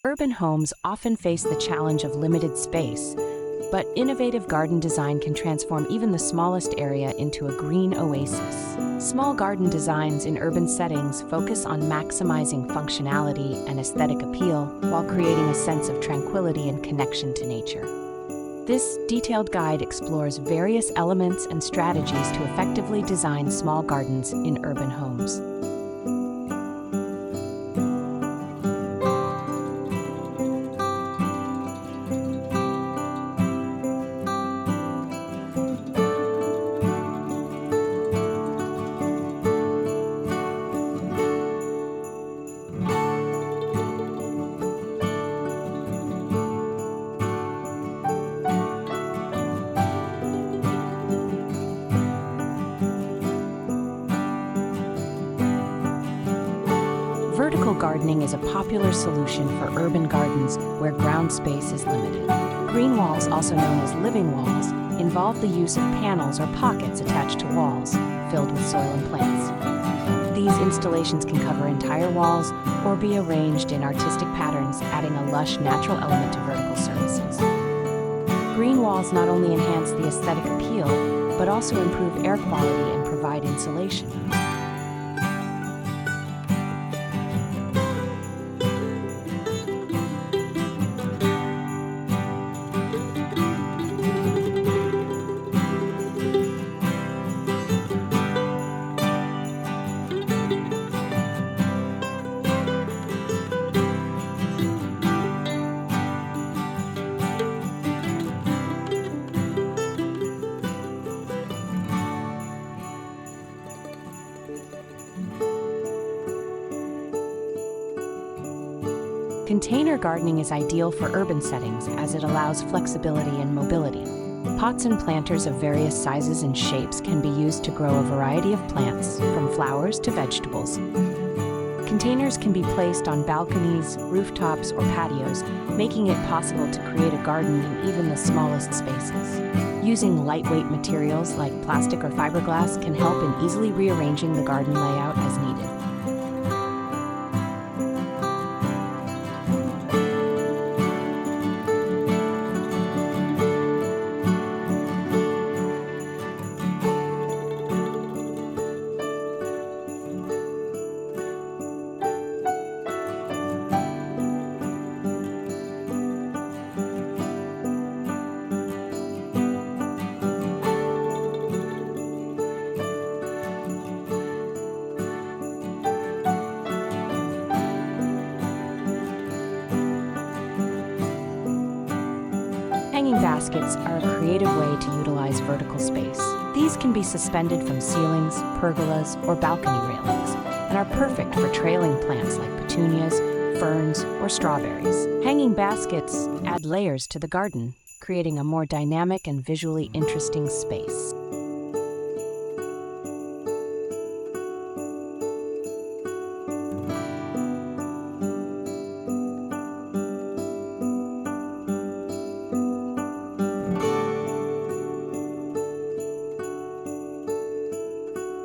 Urban homes often face the challenge of limited space, but innovative garden design can transform even the smallest area into a green oasis. Small garden designs in urban settings focus on maximizing functionality and aesthetic appeal while creating a sense of tranquility and connection to nature. This detailed guide explores various elements and strategies to effectively design small gardens in urban homes. Vertical gardening is a popular solution for urban gardens where ground space is limited. Green walls, also known as living walls, involve the use of panels or pockets attached to walls filled with soil and plants. These installations can cover entire walls or be arranged in artistic patterns, adding a lush, natural element to vertical surfaces. Green walls not only enhance the aesthetic appeal, but also improve air quality and provide insulation. Container gardening is ideal for urban settings as it allows flexibility and mobility. Pots and planters of various sizes and shapes can be used to grow a variety of plants, from flowers to vegetables. Containers can be placed on balconies, rooftops, or patios, making it possible to create a garden in even the smallest spaces. Using lightweight materials like plastic or fiberglass can help in easily rearranging the garden layout as needed. Hanging baskets are a creative way to utilize vertical space. These can be suspended from ceilings, pergolas, or balcony railings, and are perfect for trailing plants like petunias, ferns, or strawberries. Hanging baskets add layers to the garden, creating a more dynamic and visually interesting space.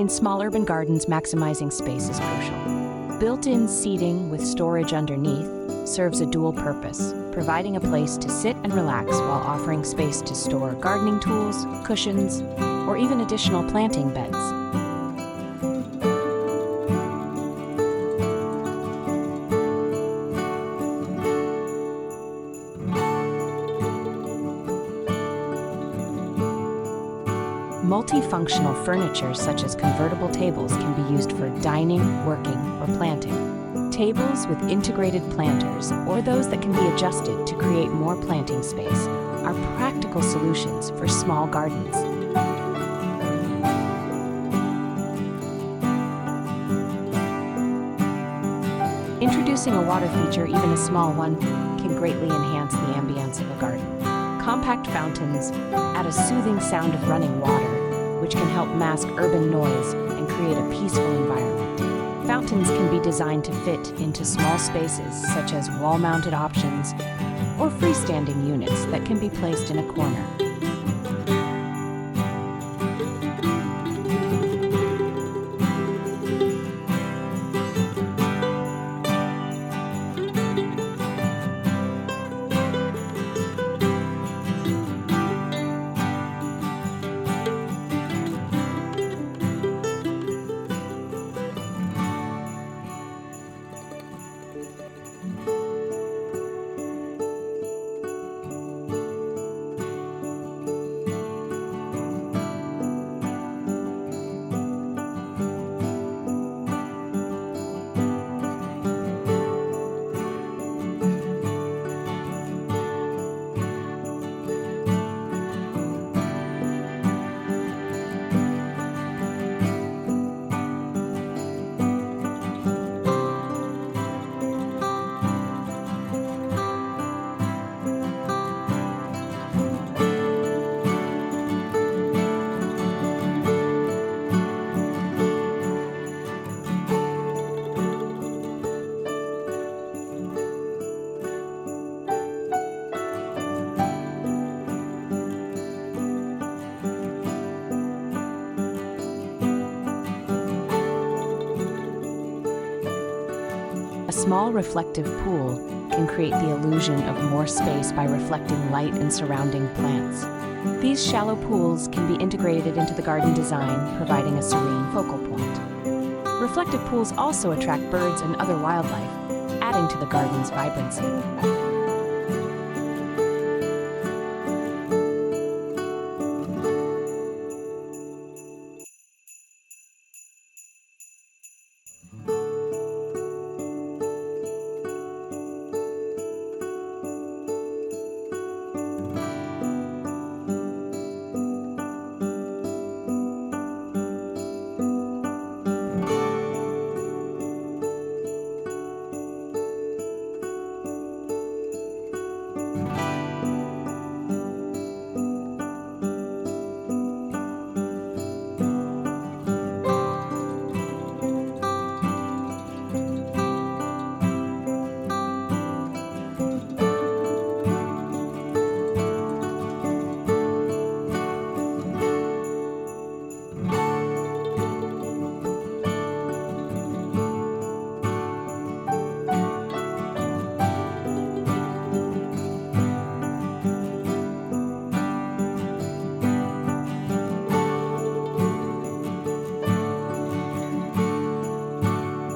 In small urban gardens, maximizing space is crucial. Built-in seating with storage underneath serves a dual purpose, providing a place to sit and relax while offering space to store gardening tools, cushions, or even additional planting beds. Multifunctional furniture such as convertible tables can be used for dining, working, or planting. Tables with integrated planters, or those that can be adjusted to create more planting space, are practical solutions for small gardens. Introducing a water feature, even a small one, can greatly enhance the ambience of a garden. Compact fountains add a soothing sound of running water, which can help mask urban noise and create a peaceful environment. Fountains can be designed to fit into small spaces, such as wall-mounted options or freestanding units that can be placed in a corner. A small reflective pool can create the illusion of more space by reflecting light and surrounding plants. These shallow pools can be integrated into the garden design, providing a serene focal point. Reflective pools also attract birds and other wildlife, adding to the garden's vibrancy.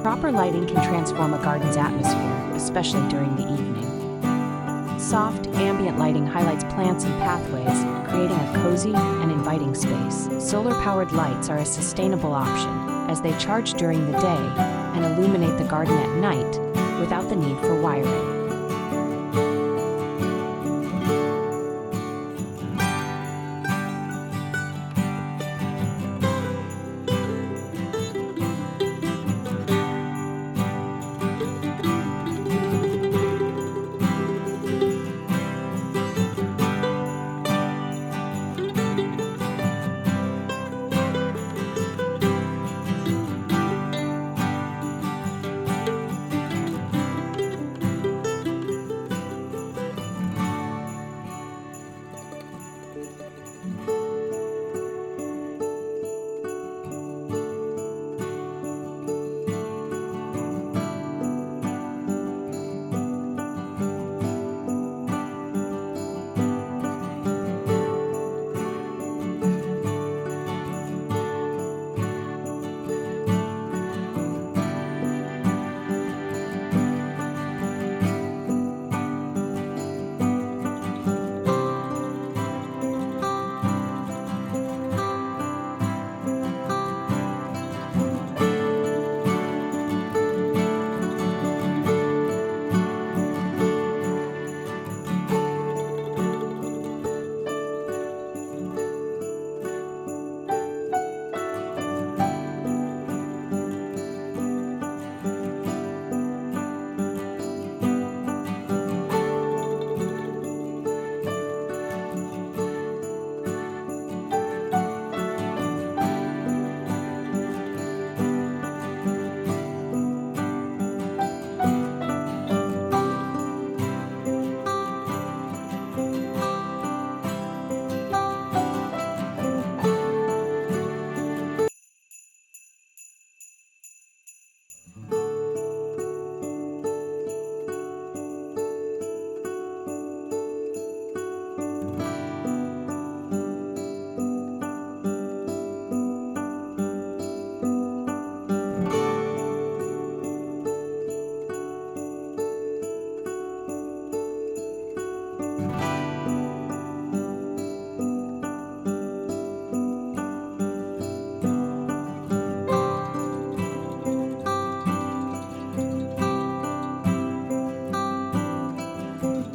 Proper lighting can transform a garden's atmosphere, especially during the evening. Soft, ambient lighting highlights plants and pathways, creating a cozy and inviting space. Solar-powered lights are a sustainable option, as they charge during the day and illuminate the garden at night without the need for wiring.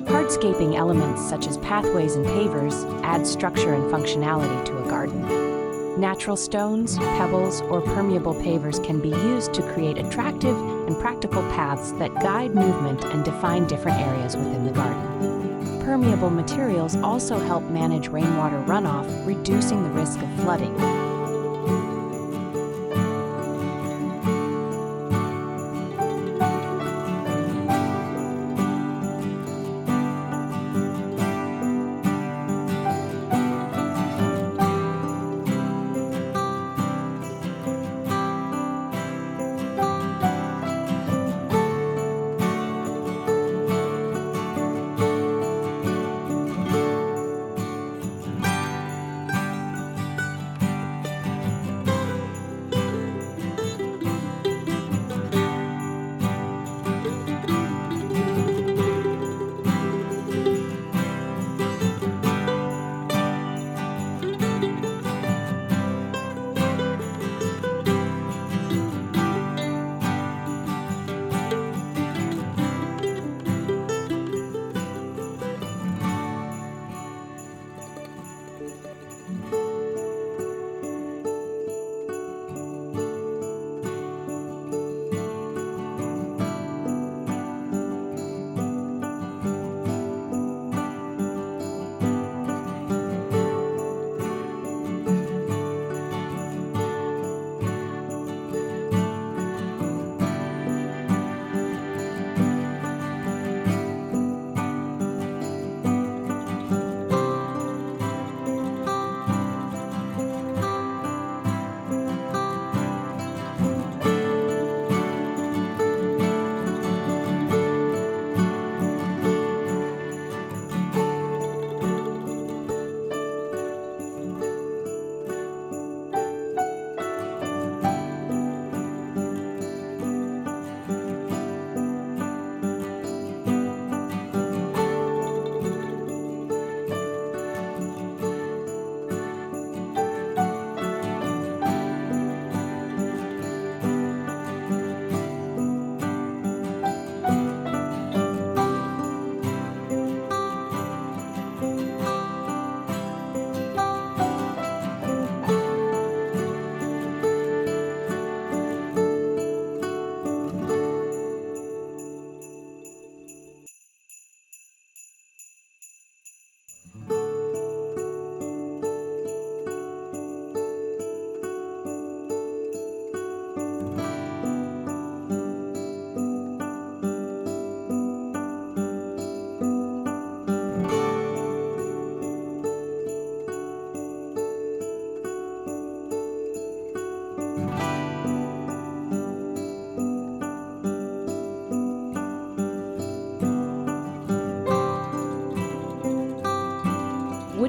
Hardscaping elements such as pathways and pavers add structure and functionality to a garden. Natural stones, pebbles, or permeable pavers can be used to create attractive and practical paths that guide movement and define different areas within the garden. Permeable materials also help manage rainwater runoff, reducing the risk of flooding.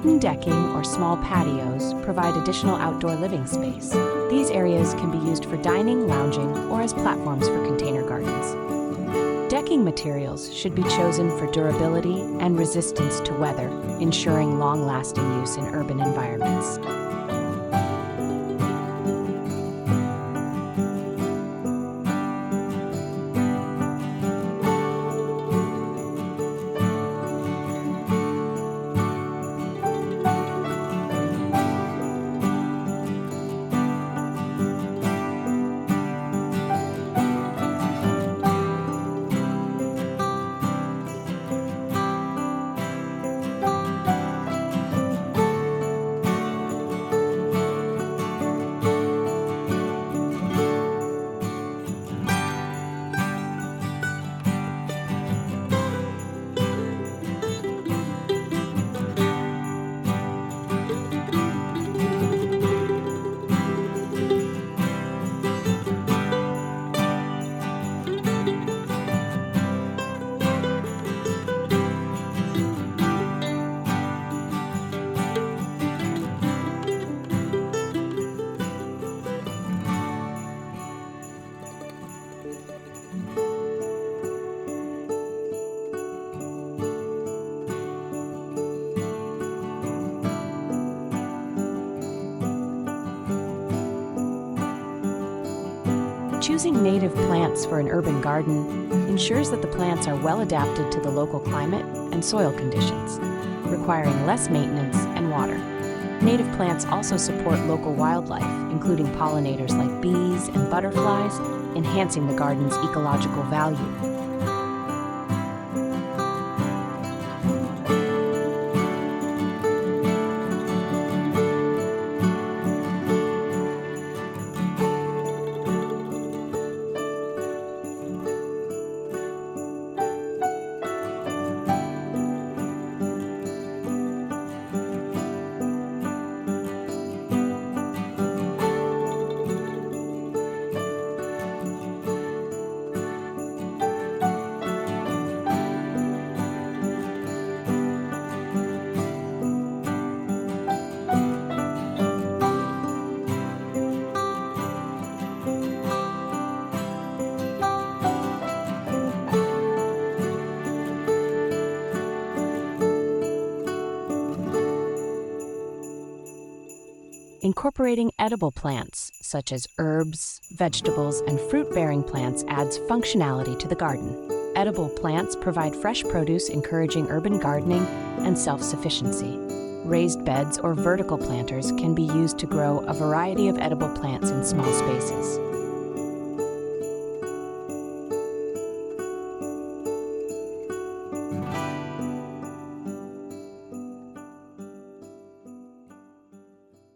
Wooden decking or small patios provide additional outdoor living space. These areas can be used for dining, lounging, or as platforms for container gardens. Decking materials should be chosen for durability and resistance to weather, ensuring long-lasting use in urban environments. Choosing native plants for an urban garden ensures that the plants are well adapted to the local climate and soil conditions, requiring less maintenance and water. Native plants also support local wildlife, including pollinators like bees and butterflies, enhancing the garden's ecological value. Incorporating edible plants, such as herbs, vegetables, and fruit-bearing plants adds functionality to the garden. Edible plants provide fresh produce, encouraging urban gardening and self-sufficiency. Raised beds or vertical planters can be used to grow a variety of edible plants in small spaces.